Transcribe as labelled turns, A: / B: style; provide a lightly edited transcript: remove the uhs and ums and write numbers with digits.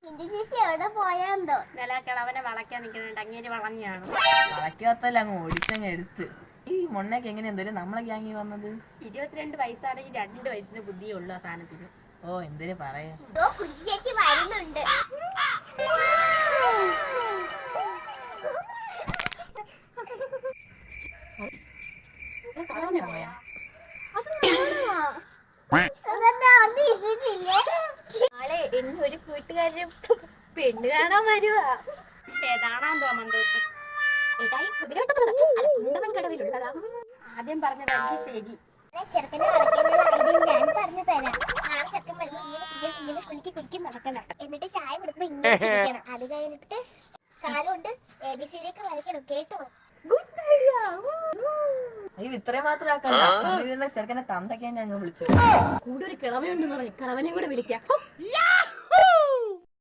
A: ചേച്ചി എവിടെ പോയാന്തോ
B: നിലക്കിളവനെ വളയ്ക്കാൻ നിൽക്കുന്നുണ്ട്. അങ്ങേര് വളഞ്ഞാണ്
C: വളയ്ക്കാത്തല്ല, അങ്ങ് ഓടിച്ചങ്ങ് എടുത്ത്. ഈ മൊണ്ണയ്ക്ക് എങ്ങനെ എന്തോലും നമ്മളെ ഗ്യാങ്ങി വന്നത്?
B: 22 വയസ്സാണെങ്കിൽ 2 വയസ്സിന് ബുദ്ധിയുള്ളൂ ആ സാധനത്തിന്.
C: ഓ, എന്തിനു പറയാ.
A: കുഞ്ചി ചേച്ചി വരുന്നുണ്ട്.
B: നാളെ എന്നൊരു കൂട്ടുകാരൻ പെണ്ണ് കാണാൻ വരുവാ. ഏതാണോ തോന്നുന്നുണ്ട്. ആദ്യം പറഞ്ഞതല്ലേ ശരി.
A: ചെറുക്കനെ വളയ്ക്കാനുള്ള ഐഡിയ ഞാൻ പറഞ്ഞു തരാം. നാളെ ചെറുക്കൻ വരുമ്പോ ഇങ്ങനെ കുലുക്കി കുലുക്കി നടക്കണം. എന്നിട്ട് ചായ കൊടുക്കുമ്പോ ഇങ്ങനെ ചിരിക്കണം. അത് കഴിഞ്ഞിട്ട് കാലുകൊണ്ട് ABCD വരയ്ക്കണം. കേട്ടോ? Good idea.
C: അയ്യോ, ഇത്രയും മാത്രം ആക്കണ്ട. ചെറുക്കനെ തന്തയ്ക്ക് തന്നെ അങ്ങ് വിളിച്ചു.
B: കൂടെ ഒരു കിളവനുണ്ടെന്ന് പറഞ്ഞു. കിളവനെയും കൂടെ വിളിക്കാം.